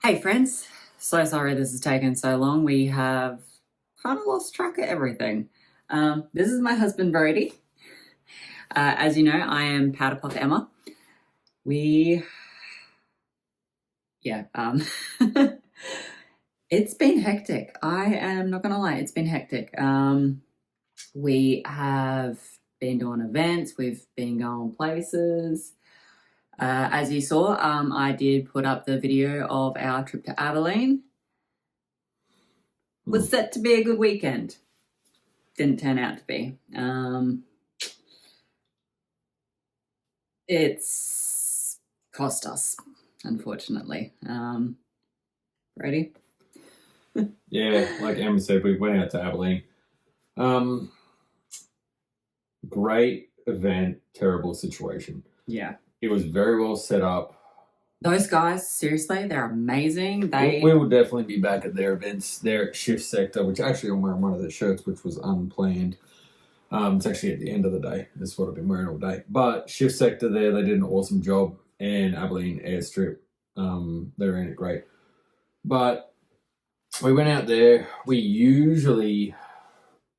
Hey friends, so sorry this has taken so long. We have kind of lost track of everything. This is my husband Brodie. As you know, I am Powderpuff Emma. It's been hectic. I am not gonna lie, it's been hectic. We have been doing events, we've been going places. As you saw, I did put up the video of our trip to Abilene. Was set to be a good weekend. Didn't turn out to be. It's cost us, unfortunately. Ready? Yeah, like Emma said, we went out to Abilene. Great event, terrible situation. Yeah. It was very well set up. Those guys, seriously, they're amazing. We will definitely be back at their events. Their shift sector, which actually I'm wearing one of their shirts, which was unplanned. It's actually at the end of the day. That's what I've been wearing all day. But shift sector there, they did an awesome job. And Abilene Airstrip, they're in it great. But we went out there. We usually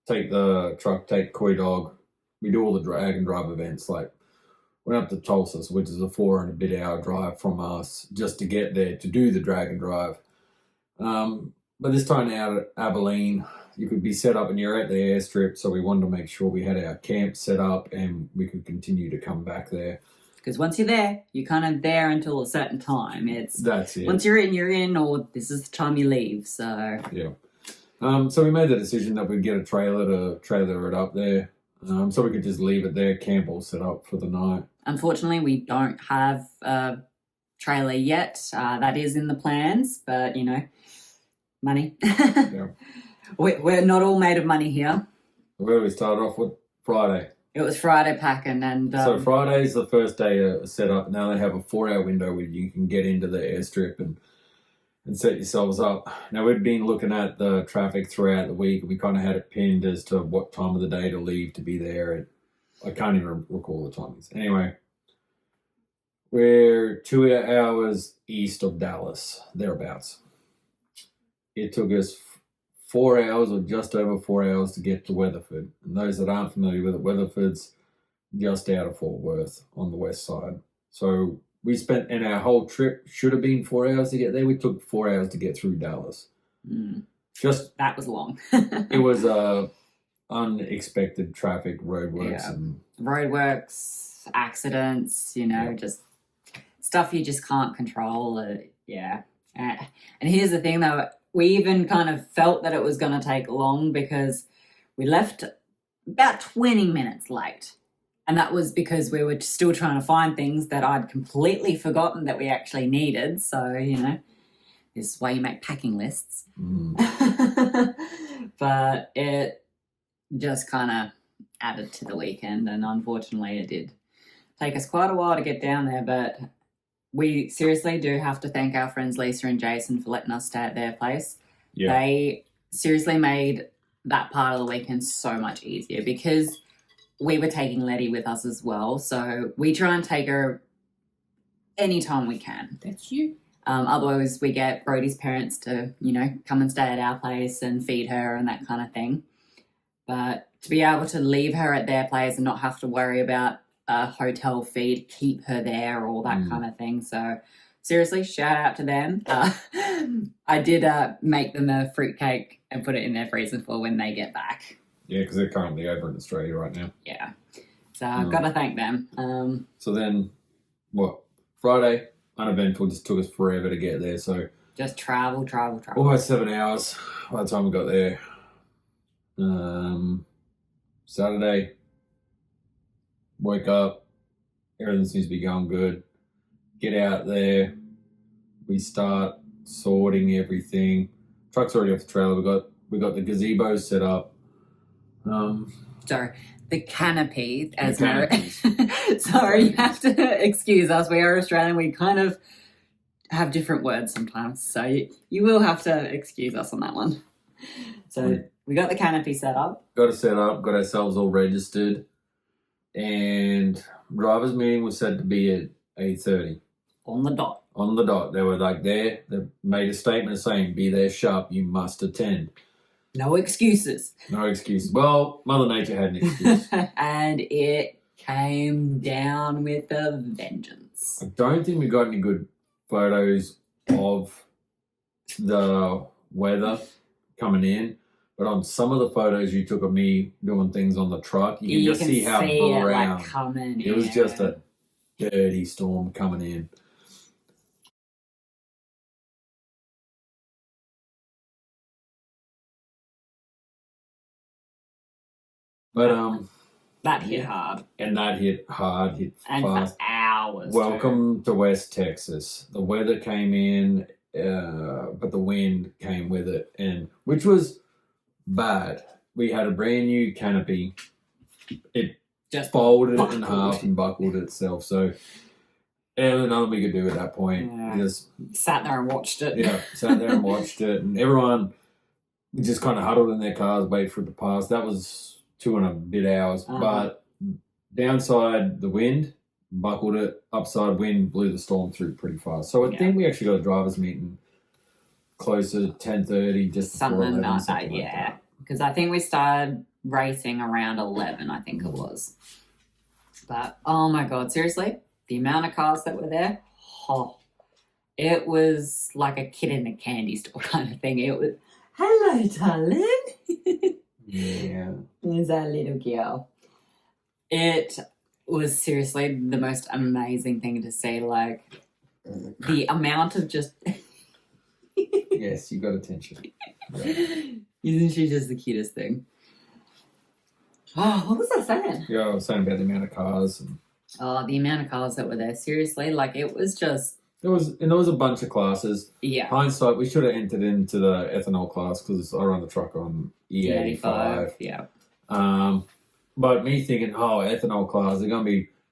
take the truck, take Koi Dog. We do all the drag and drive events. Like, went up to Tulsa, which is a 4 and a bit hour drive from us, just to get there to do the drag and drive. But this time out at Abilene, you could be set up and you're at the airstrip, so we wanted to make sure we had our camp set up and we could continue to come back there. Because once you're there, you're kind of there until a certain time. That's it. Once you're in, or this is the time you leave. So yeah. So we made the decision that we'd get a trailer to trailer it up there, so we could just leave it there, camp all set up for the night. Unfortunately, we don't have a trailer yet. That is in the plans, but you know, money. Yeah. We're not all made of money here. Where we started off with Friday. It was Friday packing, and so Friday's the first day set up. Now they have a 4-hour window where you can get into the airstrip and set yourselves up. Now we've been looking at the traffic throughout the week. We kind of had it pinned as to what time of the day to leave to be there. And I can't even recall the timings. Anyway, we're 2 hours east of Dallas, thereabouts. It took us 4 hours or just over 4 hours to get to Weatherford. And those that aren't familiar with it, Weatherford's just out of Fort Worth on the west side. So we spent, and our whole trip should have been 4 hours to get there. We took 4 hours to get through Dallas. That was long. It was unexpected traffic, roadworks. And roadworks, accidents, just stuff you just can't control. And here's the thing though, we even kind of felt that it was going to take long because we left about 20 minutes late. And that was because we were still trying to find things that I'd completely forgotten that we actually needed. So, this is why you make packing lists. But it just kind of added to the weekend. And unfortunately, it did take us quite a while to get down there. But we seriously do have to thank our friends Lisa and Jason for letting us stay at their place. Yeah. They seriously made that part of the weekend so much easier because we were taking Letty with us as well. So we try and take her anytime we can. That's you. Otherwise, we get Brodie's parents to, come and stay at our place and feed her and that kind of thing. But to be able to leave her at their place and not have to worry about a hotel fee to keep her there, all that kind of thing. So seriously, shout out to them. I did make them a fruitcake and put it in their freezer for when they get back. Yeah, because they're currently over in Australia right now. Yeah. So I've got to thank them. So then, Friday, uneventful, just took us forever to get there. So just travel. Almost 7 hours by the time we got there. Saturday, wake up, everything seems to be going good. Get out there, we start sorting everything. Truck's already off the trailer. We got the gazebo set up. Sorry, the canopy. Sorry, you have to excuse us. We are Australian. We kind of have different words sometimes, so you will have to excuse us on that one. So we got the canopy set up. Got it set up. Got ourselves all registered, and driver's meeting was set to be at 8:30. On the dot. on the dot. They were like there. They made a statement saying, "Be there sharp. You must attend." No excuses. No excuses. Well, Mother Nature had an excuse. And it came down with a vengeance. I don't think we got any good photos of the weather coming in, but on some of the photos you took of me doing things on the truck, you can just see how brown. Like coming it was just a dirty storm coming in. But that hit hard. And that hit hard, hit and fast. For hours. Welcome to West Texas. The weather came in, but the wind came with it, and which was bad. We had a brand new canopy. It just folded in half and buckled itself. So there was nothing we could do at that point. Yeah. We just sat there and watched it. Yeah, sat there and watched it, and everyone just kind of huddled in their cars, wait for it to pass. That was 2 and a bit hours. But downside, the wind buckled it. Upside, wind blew the storm through pretty fast. So I think we actually got a drivers' meeting closer to 10:30, just something before 11, like something that. Like that. Because I think we started racing around 11. I think it was. But oh my god, seriously, the amount of cars that were there, it was like a kid in a candy store kind of thing. It was, hello, darling. Yeah. There's our little girl. It was seriously the most amazing thing to see. Like, the amount of just... Yes, you got attention. Yeah. Isn't she just the cutest thing? Oh, what was I saying? Yeah, I was saying about the amount of cars. Oh, the amount of cars that were there. Seriously, like, it was just... There was a bunch of classes. Yeah. Hindsight, we should have entered into the ethanol class because I run the truck on E85. Yeah. But me thinking, ethanol class,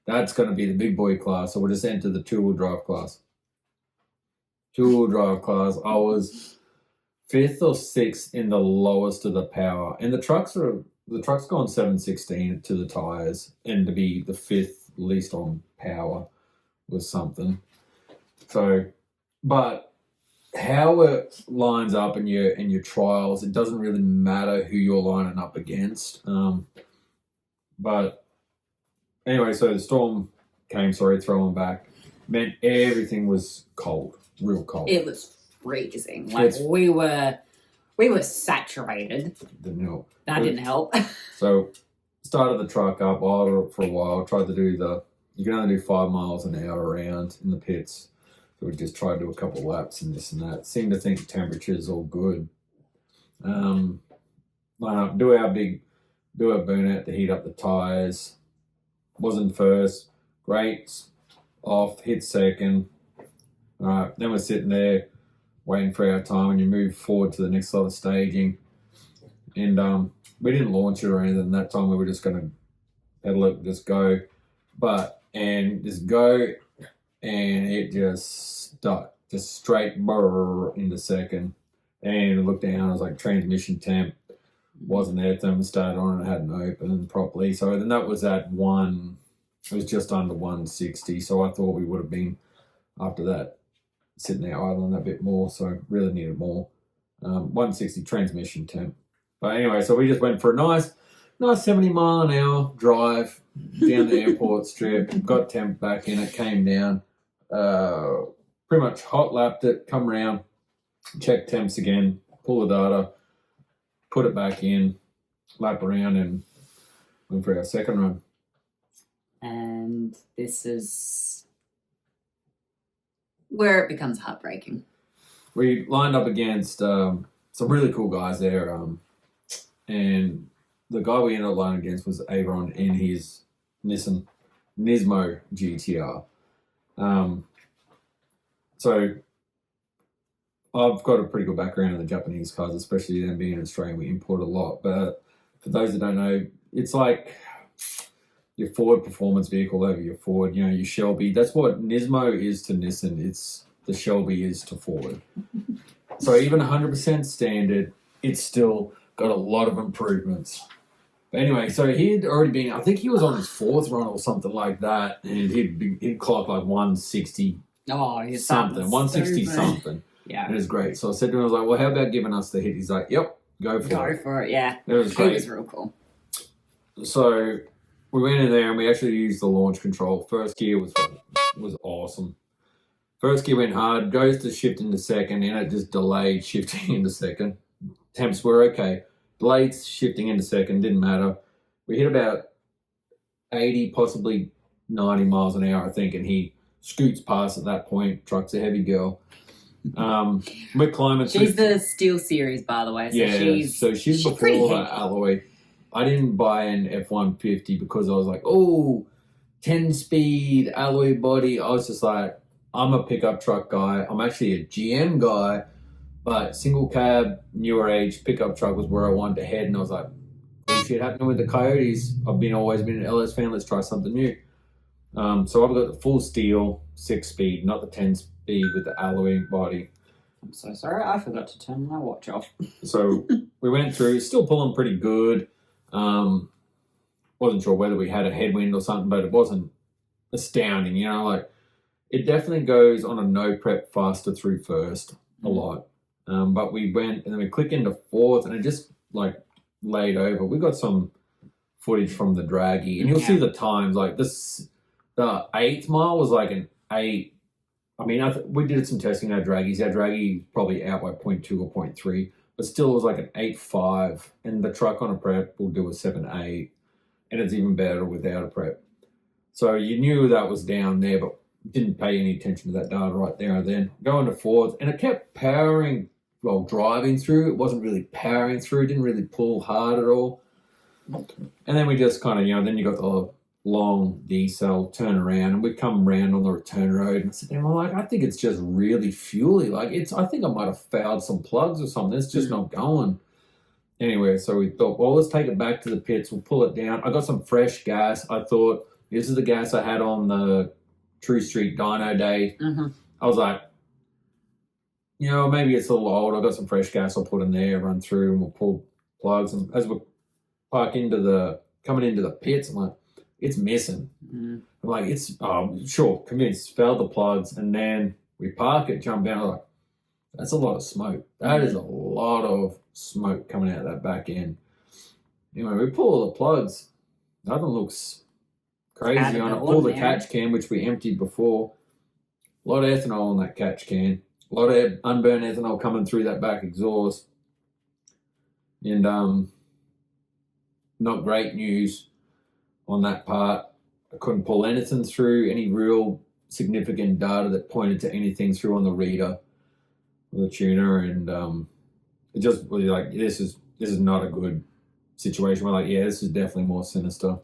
that's gonna be the big boy class, so we'll just enter the 2-wheel drive class. 2-wheel drive class. I was 5th or 6th in the lowest of the power, and the truck's gone 716 to the tires, and to be the 5th least on power was something. So, but how it lines up in your trials, it doesn't really matter who you're lining up against. But anyway, so the storm came, throwing back, meant everything was cold, real cold. It was freezing. Like, we were saturated. Didn't help. That didn't help. So, started the truck up, idled it for a while, tried to do you can only do 5 miles an hour around in the pits. So we just tried to do a couple of laps and this and that. Seemed to think the temperature's all good. Line up, do our burnout to heat up the tires. Wasn't first. Brakes off, hit second. All right, then we're sitting there waiting for our time, and you move forward to the next lot of staging. And we didn't launch it or anything that time. We were just going to pedal it, just go. Just go, and it just stuck, just straight into second. And I looked down, I was like, transmission temp wasn't there, thermostat on, and it hadn't opened properly. So then that was at it was just under 160. So I thought we would have been, after that, sitting there idling a bit more. So really needed more. 160 transmission temp. But anyway, so we just went for a nice 70 mile an hour drive down the airport strip, got temp back in it, came down, pretty much hot lapped it, come around, check temps again, pull the data, put it back in, lap around, and went for our second run. And this is where it becomes heartbreaking. We lined up against some really cool guys there, and the guy we ended up lining against was Avron in his Nismo GTR. So I've got a pretty good background in the Japanese cars, especially them being Australian. We import a lot. But for those that don't know, it's like your Ford performance vehicle over your Ford, your Shelby. That's what Nismo is to Nissan. It's the Shelby is to Ford. So even 100% standard, it's still got a lot of improvements. But anyway, so he'd already been, I think he was on his 4th run or something like that, and he'd clocked like 160 Oh, he's something, 160 stupid. something. Yeah. It was great. So I said to him, I was like, well, how about giving us the hit? He's like, yep, go for it. Go for it, yeah. It was He great. was real cool. So we went in there and we actually used the launch control. First gear was awesome. First gear went hard, goes to shift into second, and it just delayed shifting into second. Temps were okay. Delayed shifting into second, didn't matter. We hit about 80, possibly 90 miles an hour, I think, and he scoots past at that point. Truck's a heavy girl. We're climbing. She's the Steel Series, by the way. So yeah, she's before pretty the heavy. alloy. I didn't buy an F-150 because I was like, oh, 10-speed alloy body. I was just like, I'm a pickup truck guy. I'm actually a GM guy, but single cab, newer age pickup truck was where I wanted to head. And I was like, oh shit, happening with the Coyotes. I've always been an LS fan. Let's try something new. So I've got the full steel 6-speed, not the 10-speed with the alloy body. I'm so sorry. I forgot to turn my watch off. So we went through, still pulling pretty good. Wasn't sure whether we had a headwind or something, but it wasn't astounding, you know, like it definitely goes on a no prep faster through first a lot. But we went and then we click into fourth and it just like laid over. We got some footage from the draggy and you'll see the times like this, the 8th mile was like an 8. I mean, we did some testing on our draggies. Our draggy probably out by 0.2 or 0.3. But still, it was like an 8.5, and the truck on a prep will do a 7.8, and it's even better without a prep. So you knew that was down there, but didn't pay any attention to that data right there and then. Going to fourth, and it kept powering while driving through. It wasn't really powering through. It didn't really pull hard at all. And then we just kind of, you know, then you got the long D-cell turn around, and we come around on the return road, and I said to him, I'm like, I think it's just really fuely. Like, I think I might have fouled some plugs or something. It's just not going. Anyway, so we thought, well, let's take it back to the pits. We'll pull it down. I got some fresh gas. I thought, this is the gas I had on the True Street Dyno day. I was like, you know, maybe it's a little old. I got some fresh gas I'll put in there, run through, and we'll pull plugs. And as we coming into the pits, I'm like, it's missing. I'm like, it's sure, convinced, failed the plugs, and then we park it, jump out, like, that's a lot of smoke. That is a lot of smoke coming out of that back end. Anyway, we pull all the plugs. Nothing looks crazy on it. Pull the catch can, which we emptied before. A lot of ethanol on that catch can. A lot of unburned ethanol coming through that back exhaust. And not great news on that part. I couldn't pull anything through, any real significant data that pointed to anything through on the reader or the tuner, and it just was like, this is not a good situation. We're like, yeah, this is definitely more sinister.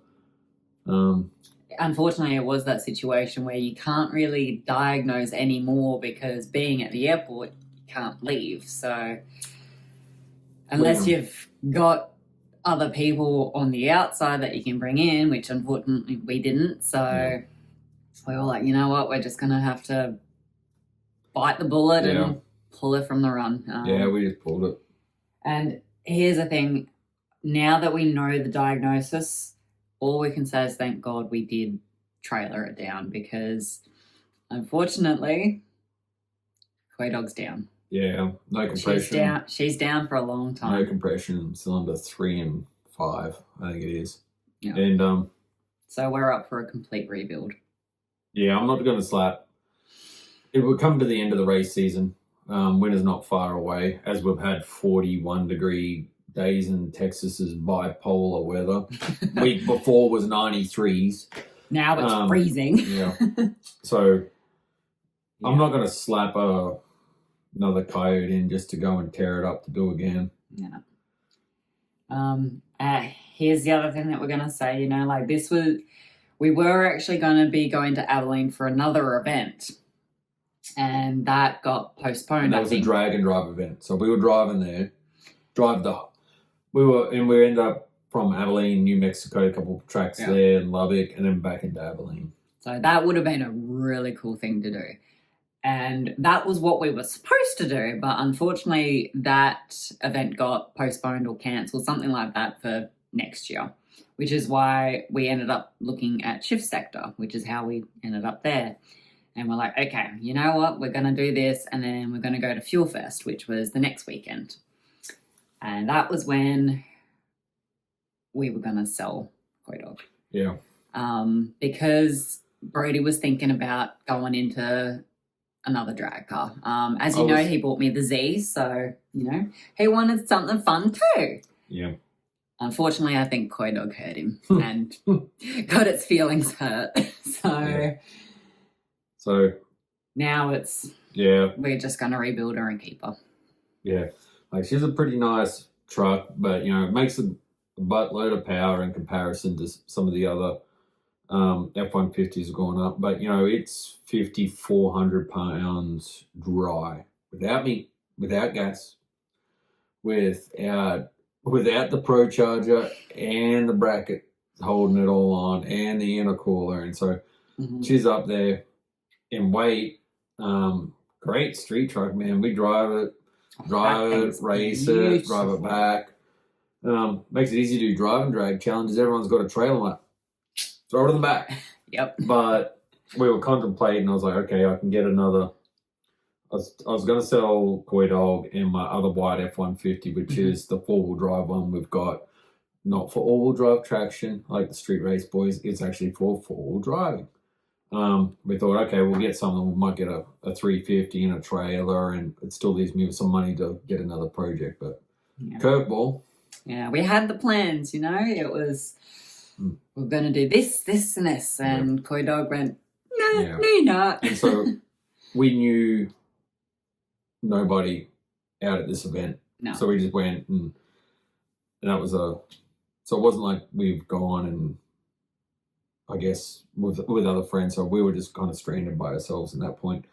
Unfortunately, it was that situation where you can't really diagnose anymore because being at the airport, you can't leave. So unless you've got other people on the outside that you can bring in, which unfortunately we didn't. So we were like, you know what, we're just going to have to bite the bullet and pull it from the run. We just pulled it. And here's the thing. Now that we know the diagnosis, all we can say is thank God we did trailer it down, because unfortunately, Quay Dog's down. Yeah, no compression. She's down for a long time. No compression, cylinder 3 and 5, I think it is. Yeah. And so we're up for a complete rebuild. Yeah, I'm not going to slap. It will come to the end of the race season. Winter's not far away, as we've had 41-degree days in Texas's bipolar weather. Week before was 93s. Now it's freezing. Yeah. So I'm not going to slap another Coyote in just to go and tear it up to do again. Yeah. Here's the other thing that we're going to say, you know, like we were actually going to be going to Abilene for another event, and that got postponed. And that was a drag and drive event. So we were driving there, we ended up from Abilene, New Mexico, a couple of tracks there, and Lubbock, and then back into Abilene. So that would have been a really cool thing to do. And that was what we were supposed to do, but unfortunately that event got postponed or cancelled, something like that, for next year, which is why we ended up looking at Shift Sector, which is how we ended up there. And we're like, okay, you know what? We're going to do this, and then we're going to go to Fuel Fest, which was the next weekend. And that was when we were going to sell Koi Dog. Yeah. Because Brodie was thinking about going into another drag car. As you know, he bought me the Z, so, he wanted something fun too. Yeah. Unfortunately, I think Koi Dog hurt him and got its feelings hurt. So now it's, we're just going to rebuild her and keep her. Yeah. Like, she's a pretty nice truck, but, it makes a buttload of power in comparison to some of the other F-150s going up. But, it's 5,400 pounds dry without gas, without the Pro Charger and the bracket holding it all on and the intercooler. And so she's up there in weight. Great street truck, man. We drive it, race it, drive it back. Makes it easy to do drive and drag challenges. Everyone's got a trailer, like, throw it in the back. Yep. But we were contemplating. I was like, okay, I can get another. I was going to sell Koi Dog and my other white F-150, which is the 4-wheel drive one we've got. Not for all-wheel drive traction like the street race boys. It's actually for 4-wheel driving. We thought, okay, we'll get something. We might get a 350 and a trailer, and it still leaves me with some money to get another project. But curveball. Yeah, we had the plans, It was, we're going to do this, this, and this. And Koi Dog went, no, you're not. And so we knew nobody out at this event. No. So we just went, and that was so it wasn't like we've gone and, I guess, with other friends. So we were just kind of stranded by ourselves at that point.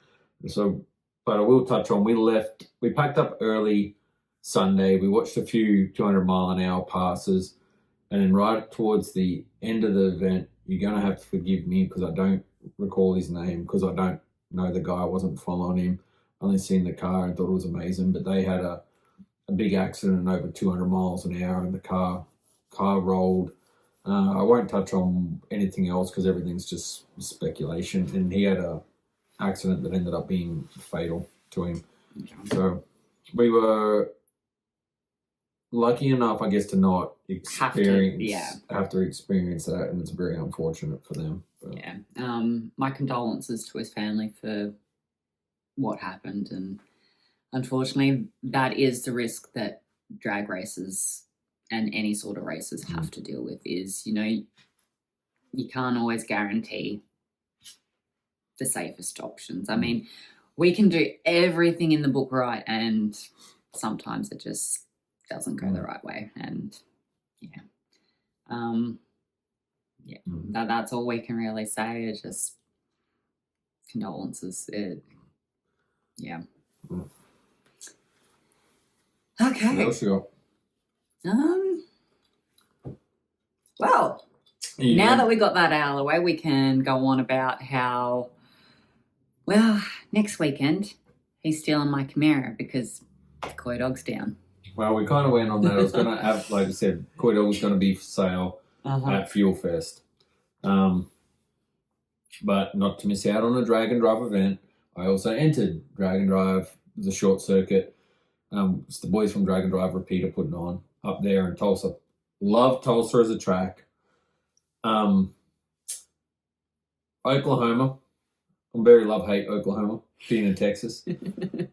So, but I will touch on, we packed up early Sunday. We watched a few 200-mile-an-hour passes, and then right towards the end of the event, you're going to have to forgive me because I don't recall his name, because I don't know the guy. I wasn't following him. Only seen the car and thought it was amazing, but they had a big accident over 200 miles an hour, and the car rolled. I won't touch on anything else because everything's just speculation. And he had a accident that ended up being fatal to him. So we were lucky enough, I guess, to not have to experience that, and it's very unfortunate for them. But. Yeah. My condolences to his family for what happened, and unfortunately, that is the risk that drag races and any sort of races have to deal with. Is you can't always guarantee the safest options. I mean, we can do everything in the book right, and sometimes it just doesn't go the right way. And that's all we can really say. It's just condolences. Okay. What else you got? Well, now that we got that out of the way, we can go on about how, next weekend he's stealing my Camaro because Koi Dog's down. Well, we kind of went on that. I was going to have, like I said, Koi Dog was going to be for sale at Fuel Fest. But not to miss out on a Drag and Drive event, I also entered Drag and Drive, the short circuit. It's the boys from Drag and Drive Repeat are putting on up there in Tulsa. Love Tulsa as a track. Oklahoma. I'm very love-hate Oklahoma, being in Texas.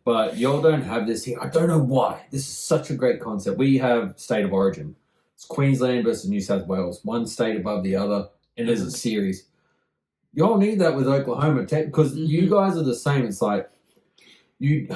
But y'all don't have this here. I don't know why. This is such a great concept. We have state of origin. It's Queensland versus New South Wales. One state above the other, and there's a series. Y'all need that with Oklahoma, because you guys are the same. It's like you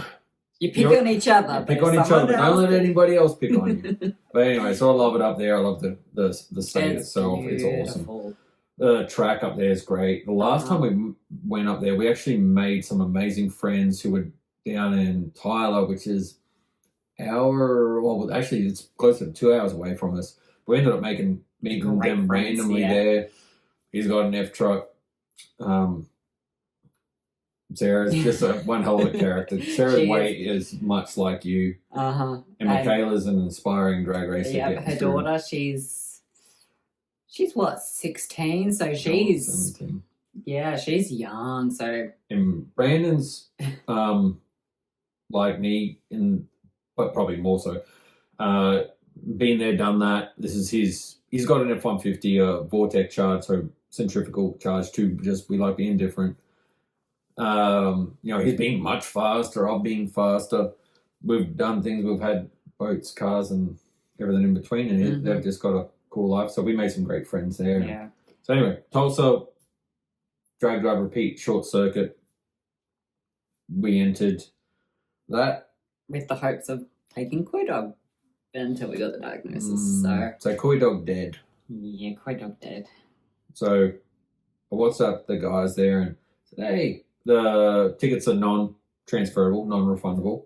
pick on each other. Pick on each other, but don't let anybody else pick on you. But anyway, so I love it up there. I love the state itself. Beautiful. It's awesome. The track up there is great. The last time we went up there, we actually made some amazing friends who were down in Tyler, which is it's closer to 2 hours away from us. We ended up meeting them randomly there. He's got an F truck. Sarah's just one hell of a character. Sarah's weight is much like you. And Michaela's an inspiring drag racer. Yeah, her daughter, she's what, 16? So she's 17. Yeah, she's young, so And Brandon's like me, but probably more so. Been there, done that. This is he's got an F-150, a Vortec charge, so centrifugal charge too, just we like being different. He's been much faster, I've been faster. We've done things, we've had boats, cars, and everything in between, and they've just got a cool life. So we made some great friends there. yeah. So anyway, Tulsa, drag, drive, repeat, short circuit. We entered that. With the hopes of taking Koi Dog until we got the diagnosis. So Koi Dog dead. Yeah, Koi Dog dead. So I WhatsApped the guys there and said, hey, the tickets are non-transferable, non-refundable.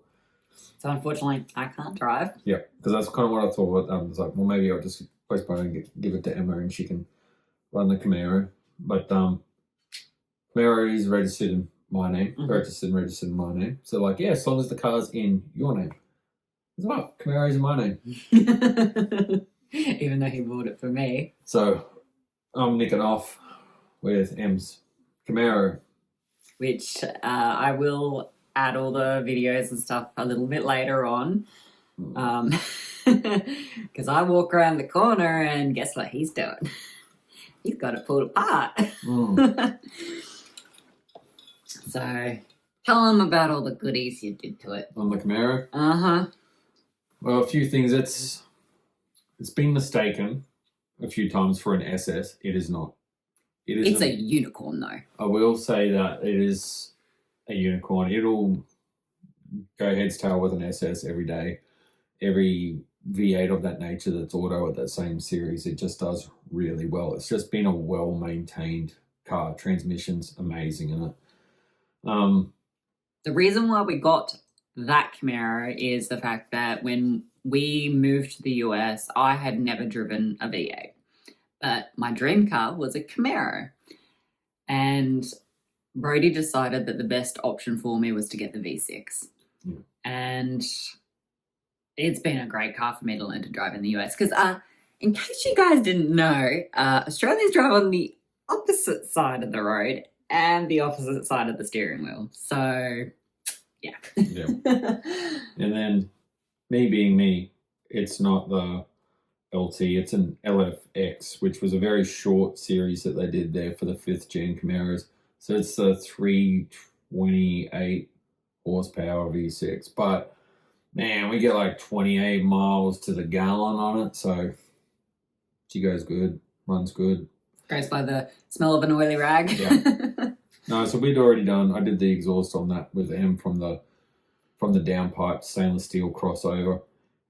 So unfortunately, I can't drive. Yeah, because that's kind of what I thought. I was like, well, maybe I'll just postpone and give it to Emma and she can run the Camaro. But Camaro is registered in my name, purchased and registered in my name. So like, yeah, as long as the car's in your name. It's like, Camaro's in my name. Even though he bought it for me. So I'm nicking off with M's Camaro. Which I will add all the videos and stuff a little bit later on. Because I walk around the corner and guess what he's doing? He's got it pulled apart. So tell him about all the goodies you did to it. On the Camaro? Uh-huh. Well, a few things. It's been mistaken a few times for an SS. It is not. It's a unicorn, though. I will say that it is a unicorn. It'll go heads tail with an SS every day. Every V8 of that nature that's auto at that same series, it just does really well. It's just been a well-maintained car. Transmission's amazing in it. The reason why we got that Camaro is the fact that when we moved to the US, I had never driven a V8. But my dream car was a Camaro. And Brodie decided that the best option for me was to get the V6. Yeah. And it's been a great car for me to learn to drive in the US. Because in case you guys didn't know, Australians drive on the opposite side of the road and the opposite side of the steering wheel. So, yeah. Yeah. And then, me being me, it's not the LT, it's an LFX, which was a very short series that they did there for the 5th gen Camaros. So it's the 328 horsepower V6. But, man, we get like 28 miles to the gallon on it. So she goes good, runs good. Goes by the smell of an oily rag. Yeah. No, so we'd already done, I did the exhaust on that with M from the downpipe stainless steel crossover.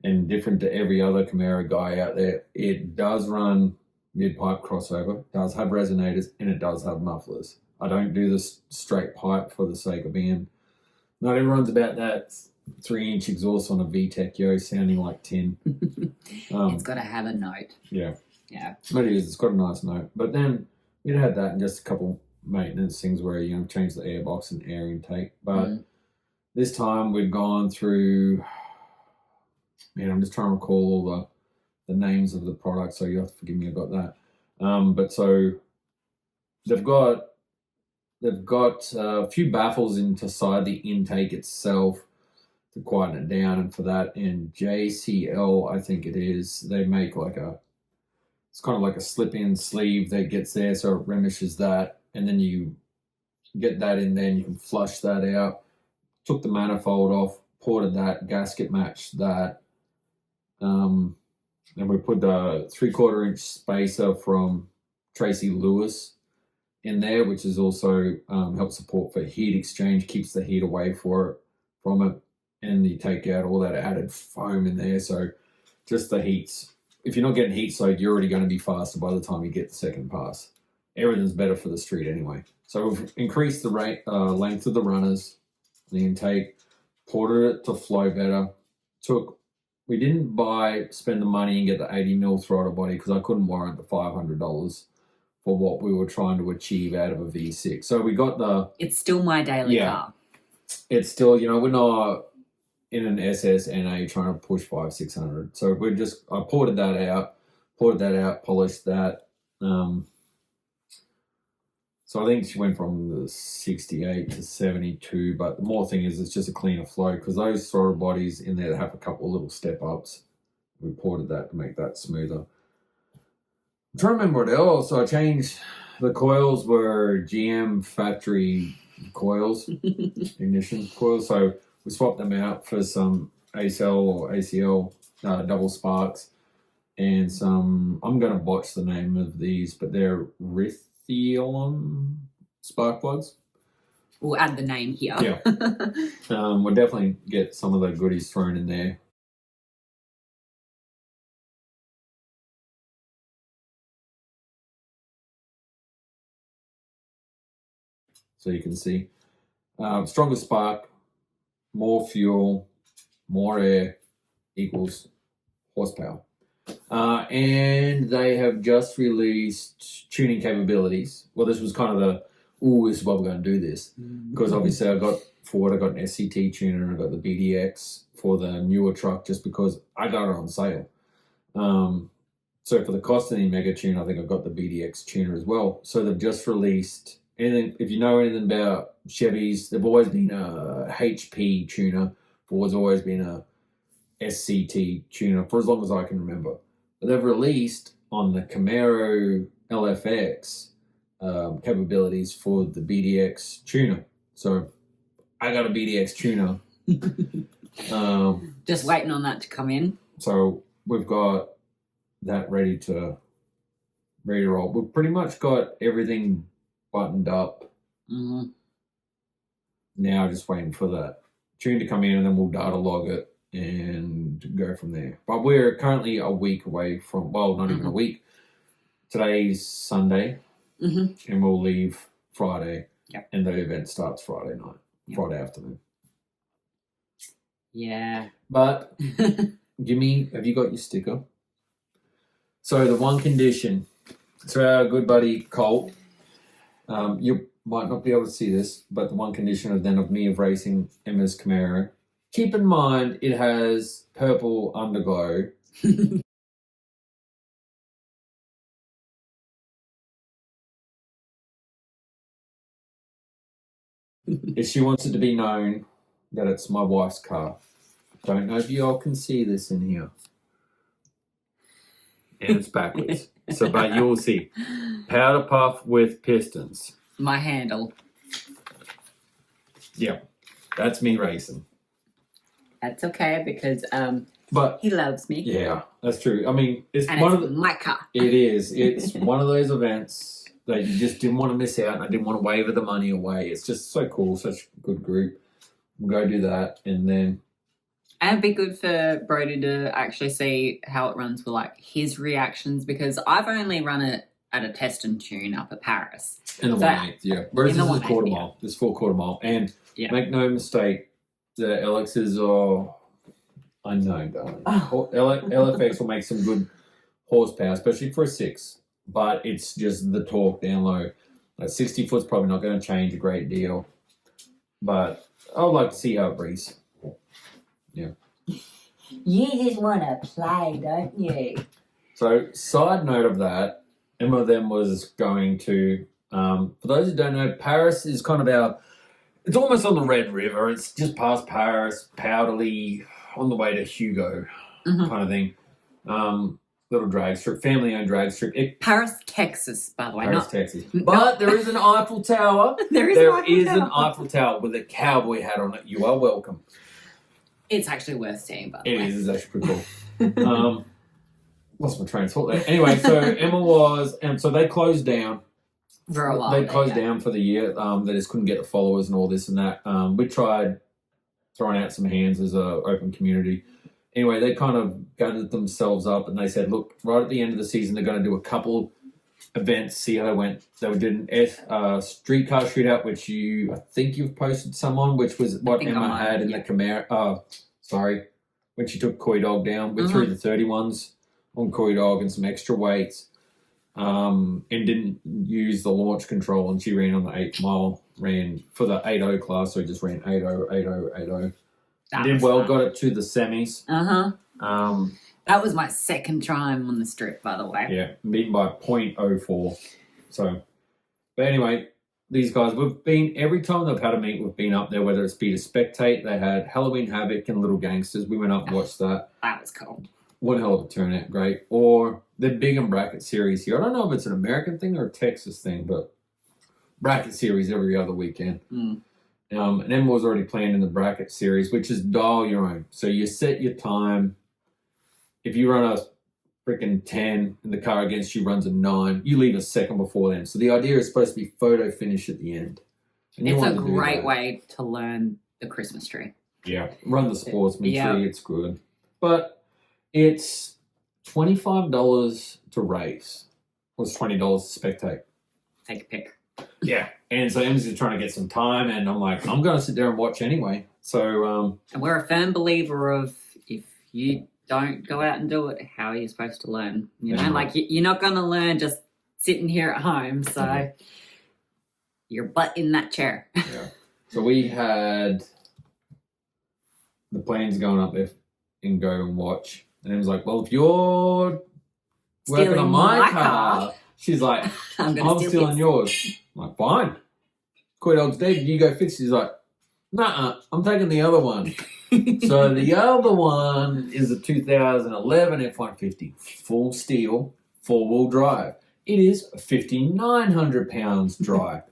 And different to every other Camaro guy out there, it does run mid-pipe crossover, does have resonators, and it does have mufflers. I don't do this straight pipe for the sake of being... Not everyone's about that 3-inch exhaust on a VTEC Yo sounding like tin. It's got to have a note. Yeah. Yeah. But it is. It's got a nice note. But then we'd had that and just a couple maintenance things where, change the airbox and air intake. But this time we'd gone through... Man, I'm just trying to recall all the names of the products, so you have to forgive me about that. But so they've got a few baffles inside the intake itself to quieten it down, and for that, and JCL, I think it is, they make it's kind of like a slip-in sleeve that gets there, so it remishes that, and then you get that in there and you can flush that out. Took the manifold off, ported that, gasket matched that. And we put the 3/4 inch spacer from Tracy Lewis in there, which is also helps support for heat exchange, keeps the heat away from it, and you take out all that added foam in there. So just the heats. If you're not getting heat soaked, you're already going to be faster by the time you get the second pass. Everything's better for the street anyway. So we've increased the length of the runners, the intake, ported it to flow better. We didn't spend the money and get the 80mm throttle body because I couldn't warrant the $500 for what we were trying to achieve out of a V6. So we got It's still my daily car. It's still, we're not in an SS NA trying to push 500-600. So I ported that out, polished that. So I think she went from the 68 to 72. But the more thing is, it's just a cleaner flow because those throttle bodies in there have a couple of little step ups. We ported that to make that smoother. I'm trying to remember what else. So I changed. The coils were GM factory coils, ignition coils. So we swapped them out for some ACL or ACL double sparks and some, I'm going to botch the name of these, but they're Lithium spark plugs. We'll add the name here. Yeah. We'll definitely get some of the goodies thrown in there. So you can see stronger spark, more fuel, more air equals horsepower. And they have just released tuning capabilities. Well, this was kind of the, this is what we're going to do this. Because obviously I got an SCT tuner and I got the BDX for the newer truck just because I got it on sale. So for the cost of the Mega Tune, I think I've got the BDX tuner as well. So they've just released, and if you know anything about Chevys, they've always been a HP tuner, there's always been a SCT tuner for as long as I can remember. But they've released on the Camaro LFX capabilities for the BDX tuner. So I got a BDX tuner. Just waiting on that to come in. So we've got that ready to roll. We've pretty much got everything buttoned up. Mm-hmm. Now just waiting for that tune to come in and then we'll data log it and go from there. But we're currently a week away from, well, not even a week. Today's Sunday and we'll leave Friday. Yep. And the event starts Friday night, Friday afternoon. Yeah. But have you got your sticker? So the one condition, so our good buddy Colt, you might not be able to see this, but the one condition of me of racing Emma's Camaro, keep in mind it has purple underglow. If she wants it to be known that it's my wife's car. Don't know if you all can see this in here. And it's backwards. But you'll see. Powder puff with pistons. My handle. Yeah. That's me racing. That's okay because but he loves me. Yeah, that's true. I mean, it's my car. It is. It's one of those events that you just didn't want to miss out, and I didn't want to waver the money away. It's just so cool, such a good group. We'll go do that, and then... And it'd be good for Brodie to actually see how it runs with, like, his reactions, because I've only run it at a test and tune up at Paris. In the 1/8, yeah. Whereas this is a quarter mile. This is 4 quarter mile. And make no mistake, the LXs are unknown, darling. LFX will make some good horsepower, especially for a 6. But it's just the torque down low. Like 60 foot's probably not going to change a great deal. But I would like to see how it breathes. Yeah. You just want to play, don't you? So, side note of that, Emma then was going to, for those who don't know, Paris is kind of it's almost on the Red River. It's just past Paris, Powderly, on the way to Hugo kind of thing. Little drag strip, family-owned drag strip. Paris, Texas, by the way. Paris, Texas. But there is an Eiffel Tower. There is an Eiffel Tower with a cowboy hat on it. You are welcome. It's actually worth seeing, by the way. It is. It's actually pretty cool. Lost my train of thought there. Anyway, so Emma was... And so they closed down. For a while. They closed down for the year. They just couldn't get the followers and all this and that. We tried throwing out some hands as an open community. Anyway, they kind of gathered themselves up and they said, look, right at the end of the season, they're going to do a couple events, see how they went. They did an streetcar shootout, which I think you've posted some on, which was what Emma had in the Camaro. When she took Coy Dog down. We threw the 31s on Coy Dog and some extra weights. And didn't use the launch control, and she ran on the 8 mile, ran for the 8.0 class, so just ran 8.0, 8.0, 8.0. Did well, got it to the semis. That was my second time on the strip, by the way. Yeah, beaten by 0.04. So, but anyway, these guys, we've been, every time they've had a meet, we've been up there, whether it's be to spectate. They had Halloween Havoc and Little Gangsters. We went up and watched that. That was cool. One hell of a turnout, great. Or the Big and Bracket series here. I don't know if it's an American thing or a Texas thing, but bracket series every other weekend. Mm. And Emma was already planned in the bracket series, which is dial your own. So you set your time. If you run a freaking 10 and the car against you runs a 9, you leave a second before them. So the idea is supposed to be photo finish at the end. And It's a great way to learn the Christmas tree. Yeah, run the sportsman Yeah. tree. It's good. But it's $25 to race. Or it's $20 to spectate. Take a pick. Yeah. And so Em's just trying to get some time, and I'm like, I'm going to sit there and watch anyway. So, And we're a firm believer of if you don't go out and do it, how are you supposed to learn? You know, Yeah. like you're not going to learn just sitting here at home. So your butt in that chair. yeah. So we had the plans going up there and go and watch. And Em's like, well, if you're working Stealing on my my car, she's like, I'm I'm stealing yours. I'm like, fine. Coy Dog's dead. You go fix it. He's like, nah, I'm taking the other one. So the other one is a 2011 F-150, full steel, 4-wheel drive. It is 5,900 pounds dry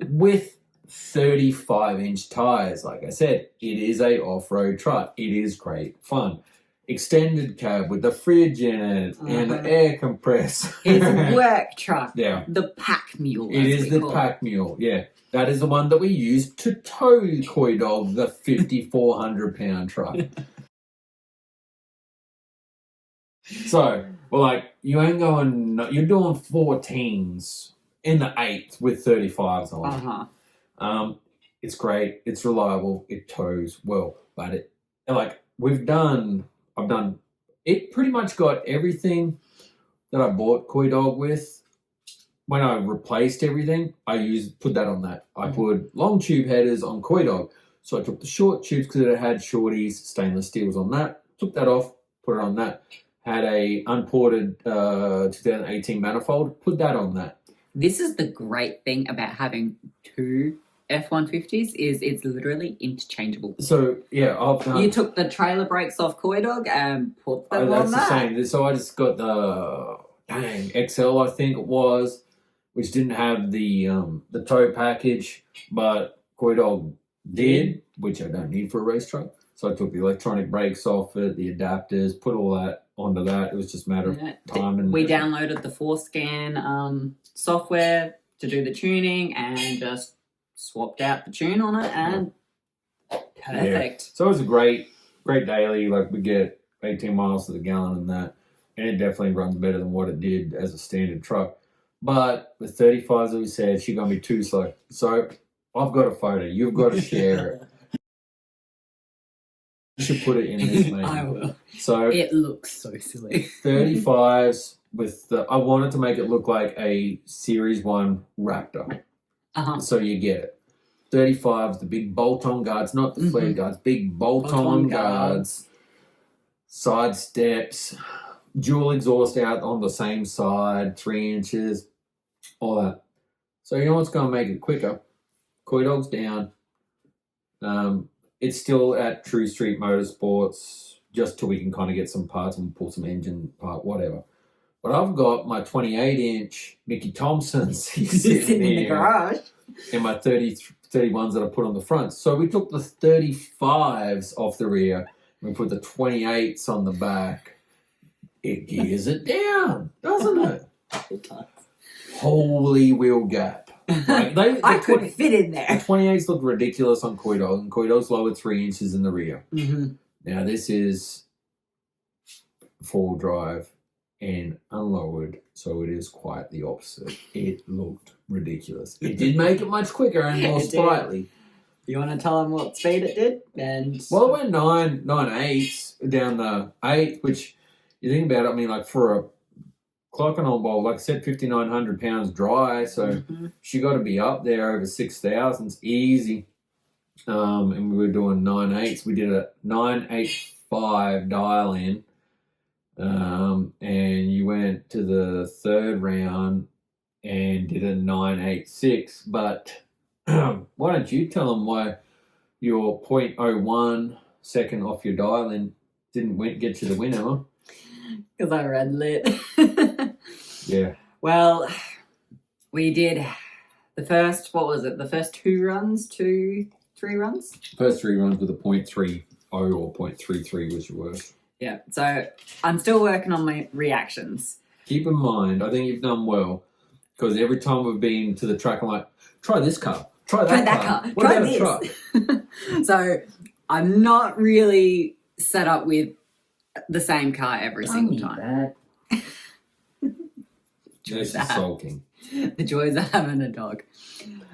with 35-inch tires. Like I said, it is a off-road truck. It is great fun. Extended cab with the fridge in it and an air compressor. His work truck. Yeah. The pack mule. It is the pack mule, yeah. That is the one that we use to tow Coy Dog, the 5,400 pound truck. So, we're like, you ain't going, you're doing 14s in the 8th with 35s on. It's great, it's reliable, it tows well, but it, like, I've done, it pretty much got everything that I bought Coy Dog with. When I replaced everything, I put that on that. I put long tube headers on Coy Dog. So I took the short tubes because it had shorties, stainless steels on that. Took that off, put it on that. Had a unported 2018 manifold, put that on that. This is the great thing about having two F-150s is it's literally interchangeable. So yeah, I've done. You took the trailer brakes off Coy Dog and put them that's on the that. same. So I just got the XL, I think it was, which didn't have the tow package, but Coy Dog did, which I don't need for a race truck. So I took the electronic brakes off it, the adapters, put all that onto that. It was just a matter of time. And we downloaded the 4Scan software to do the tuning and just swapped out the tune on it and perfect. Yeah. So it was a great daily. Like we get 18 miles to the gallon and that, and it definitely runs better than what it did as a standard truck. But with 35s, as we said, she's going to be too slow. So I've got a photo. You've got to share it. You should put it in this, mate. I will. So It looks so silly. 35s with the, I wanted to make it look like a Series 1 Raptor. So you get it. 35s, the big bolt-on guards, not the flare guards, big bolt-on guards, side steps, dual exhaust out on the same side, 3 inches, all that. So you know what's going to make it quicker? Coy Dog's down. It's still at True Street Motorsports, just till we can kind of get some parts and pull some engine part, whatever. But I've got my 28-inch Mickey Thompsons sitting in the garage. And my 31s that I put on the front. So we took the 35s off the rear and we put the 28s on the back. It gears it down, doesn't it? Holy wheel gap. Like I could fit in The there. 28s look ridiculous on Coy Dog, and Coy Dog's lowered 3 inches in the rear. Now this is 4-wheel drive and unlowered, so it is quite the opposite. It looked ridiculous. It did make it much quicker and more It did. sprightly. You want to tell them what speed it did? And Well, it went 9.8 down the 8, which you think about it, I mean, like for a clocking on bowl, like I said, 5,900 pounds dry, so she got to be up there over 6,000s easy. And we were doing 9.8s. We did a 9.85 dial in. And you went to the third round and did a 986. But why don't you tell them why your 0.01 second off your dial-in didn't get you the win, Emma? Because I red lit. Yeah. Well, we did the first, what was it? The first 3 runs? First 3 runs with a 0.30 or 0.33 was your worst. Yeah. So I'm still working on my reactions. Keep in mind, I think you've done well because every time we've been to the track, I'm like, try this car, try that car. What try about this. a truck? So I'm not really set up with the same car every single time. This is sulking. The joys of having a dog.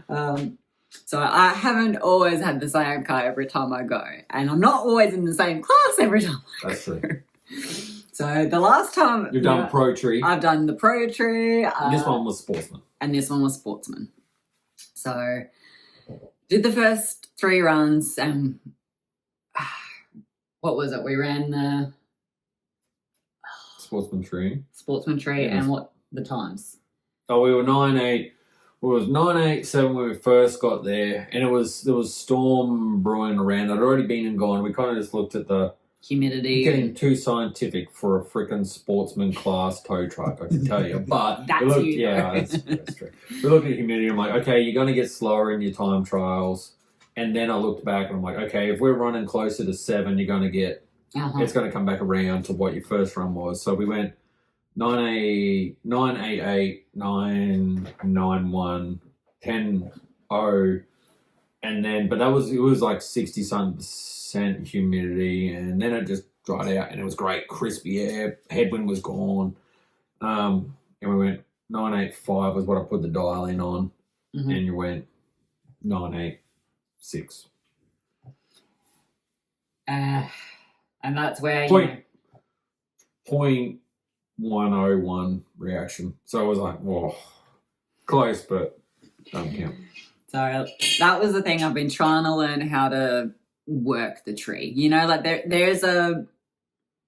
So I haven't always had the same car every time I go, and I'm not always in the same class every time. That's true. So the last time You've done Pro Tree. I've done the Pro Tree. This one was Sportsman. And this one was Sportsman. So did the first 3 runs, and what was it? We ran the Sportsman Tree. And what the times? Oh, we were 9.8. It was 9.87 when we first got there, and there was storm brewing around. I'd already been and gone. We kind of just looked at the humidity. Getting too scientific for a freaking Sportsman class tow truck, I can tell you. But that's that's true. We looked at humidity. I'm like, okay, you're going to get slower in your time trials. And then I looked back and I'm like, okay, if we're running closer to 7, you're going to get. It's going to come back around to what your first run was. So we went 988, 991, 10.0, and then it was like 60% humidity, and then it just dried out, and it was great, crispy air, headwind was gone, and we went 985 was what I put the dial in on, and you went 986. And that's where point 101 reaction. So I was like, whoa, close, but don't count. So that was the thing. I've been trying to learn how to work the tree. You know, like there's a,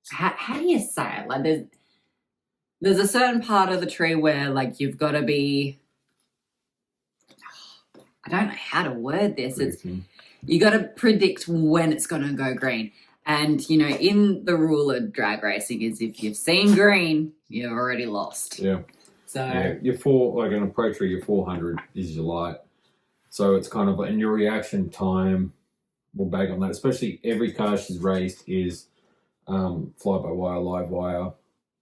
how do you say it? Like there's a certain part of the tree where like you've got to be, I don't know how to word this. You got to predict when it's going to go green. And, you know, in the rule of drag racing is if you've seen green, you've already lost. Yeah. So your like in a Pro Tree, your 400 is your light. So it's kind of, and your reaction time will bag on that. Especially every car she's raced is fly-by-wire, live wire.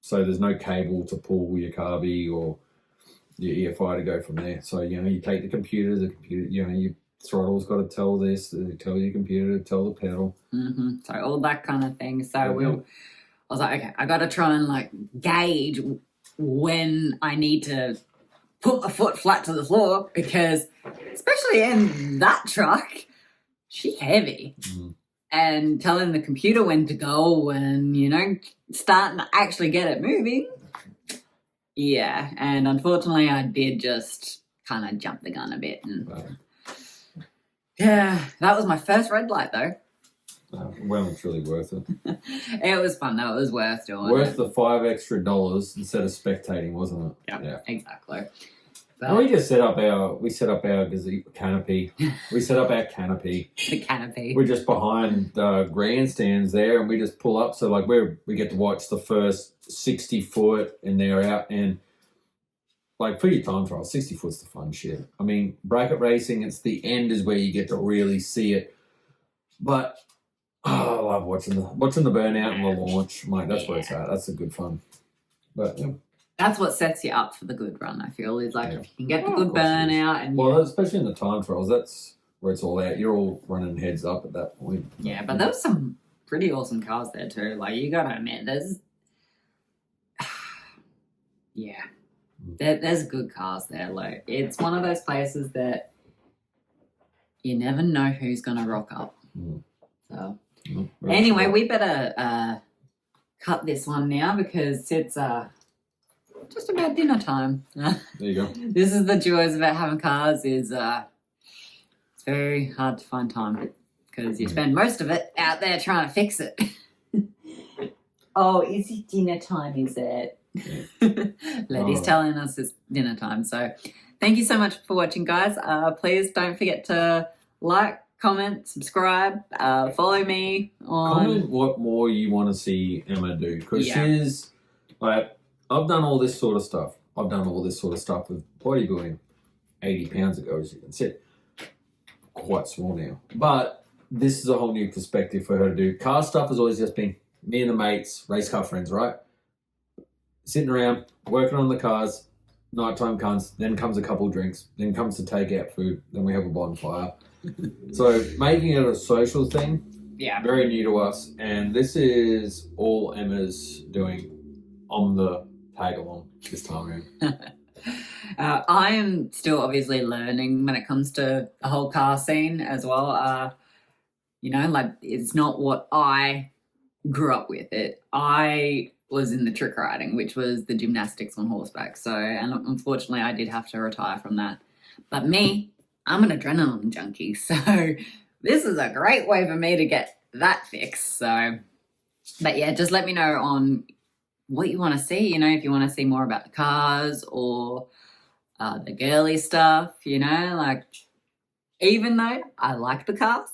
So there's no cable to pull your carby or your EFI to go from there. So, you know, you take the computer, you know, your throttle's got to tell this, tell your computer to tell the pedal. So all that kind of thing. So I was like, okay, I got to try and like gauge when I need to put my foot flat to the floor, because especially in that truck, she's heavy. And telling the computer when to go and, you know, starting to actually get it moving. Yeah, and unfortunately I did just kind of jump the gun a bit. And yeah, that was my first red light though. Well, it's really worth it. It was fun though. It was worth doing. Worth the $5 extra instead of spectating, wasn't it? Yeah, exactly. But and we set up our canopy. We set up our canopy. The canopy. We're just behind the grandstands there, and we just pull up. So like we get to watch the first 60 foot, and they're out, and like for your time trial, 60 foot's the fun shit. I mean, bracket racing, it's the end is where you get to really see it. But I love watching the burnout and the launch. Mate, that's where it's at. That's a good fun. But yeah. That's what sets you up for the good run, I feel, is like if you can get the good burnout. And especially in the time trials, that's where it's all out. You're all running heads up at that point. Yeah, but there was some pretty awesome cars there too. Like, you got to admit, there's good cars there. Like, it's one of those places that you never know who's going to rock up. So, anyway, we better cut this one now because it's just about dinner time. There you go. This is the joys about having cars is it's very hard to find time because you spend most of it out there trying to fix it. Oh, is it dinner time, is it? Letty's telling us it's dinner time. So thank you so much for watching, guys. Please don't forget to like, comment, subscribe, follow me on... Comment what more you want to see Emma do. Because Yeah. she's, like, I've done all this sort of stuff. I've done all this sort of stuff with bodybuilding 80 pounds ago, as you can see. Quite small now. But this is a whole new perspective for her to do. Car stuff has always just been me and the mates, race car friends, right? Sitting around, working on the cars. Nighttime comes, then comes a couple drinks, then comes to take out food, then we have a bonfire. So making it a social thing, Yeah. very new to us, and this is all Emma's doing on the tag along this time around. I am still obviously learning when it comes to the whole car scene as well. You know, like, it's not what I grew up with. I was in the trick riding, which was the gymnastics on horseback. So, and unfortunately, I did have to retire from that. But me, I'm an adrenaline junkie. So this is a great way for me to get that fixed. So, but yeah, just let me know on what you want to see. You know, if you want to see more about the cars or the girly stuff, you know, like, even though I like the cars,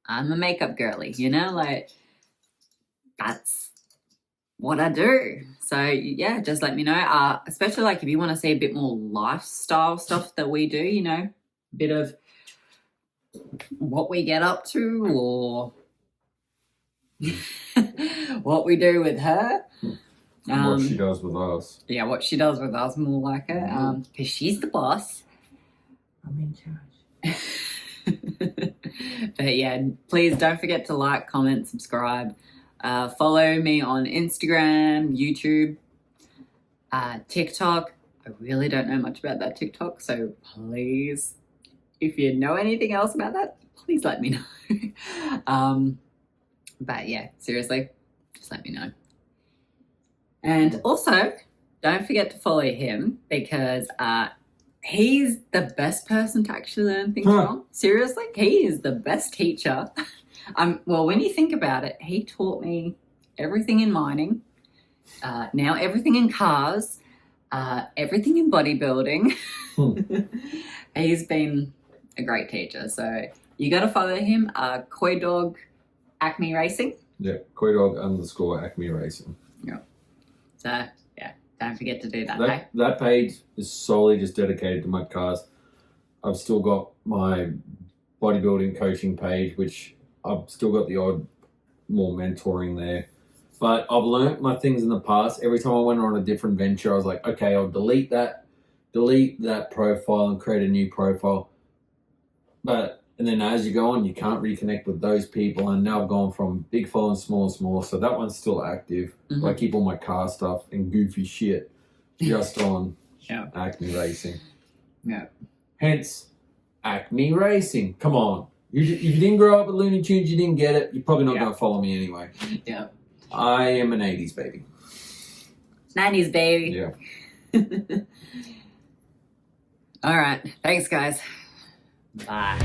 I'm a makeup girly, you know, like, that's what I do. So yeah, just let me know. Especially like if you want to see a bit more lifestyle stuff that we do, you know, a bit of what we get up to or what we do with her. What she does with us. Yeah, what she does with us, more like it. Because she's the boss. I'm in charge. But yeah, please don't forget to like, comment, subscribe. Follow me on Instagram, YouTube, TikTok. I really don't know much about that TikTok, so please, if you know anything else about that, please let me know. But yeah, seriously, just let me know. And also, don't forget to follow him because he's the best person to actually learn things from. Seriously, he is the best teacher. Well, when you think about it, he taught me everything in mining, now everything in cars, everything in bodybuilding. He's been a great teacher. So you got to follow him, Koi Dog Acme Racing. Yeah, Koi Dog _ Acme Racing. Yeah. So yeah, don't forget to do that. That page is solely just dedicated to mud cars. I've still got my bodybuilding coaching page, which I've still got the odd more mentoring there. But I've learnt my things in the past. Every time I went on a different venture, I was like, okay, I'll delete that profile and create a new profile. And then as you go on, you can't reconnect with those people. And now I've gone from big following, small and small. So that one's still active. Mm-hmm. I keep all my car stuff and goofy shit just on Yeah. Acme Racing. Yeah. Hence, Acme Racing. Come on. If you didn't grow up with Looney Tunes, you didn't get it, you're probably not going to follow me anyway. Yeah. I am an 80s baby. 90s, baby. Yeah. All right. Thanks, guys. Bye.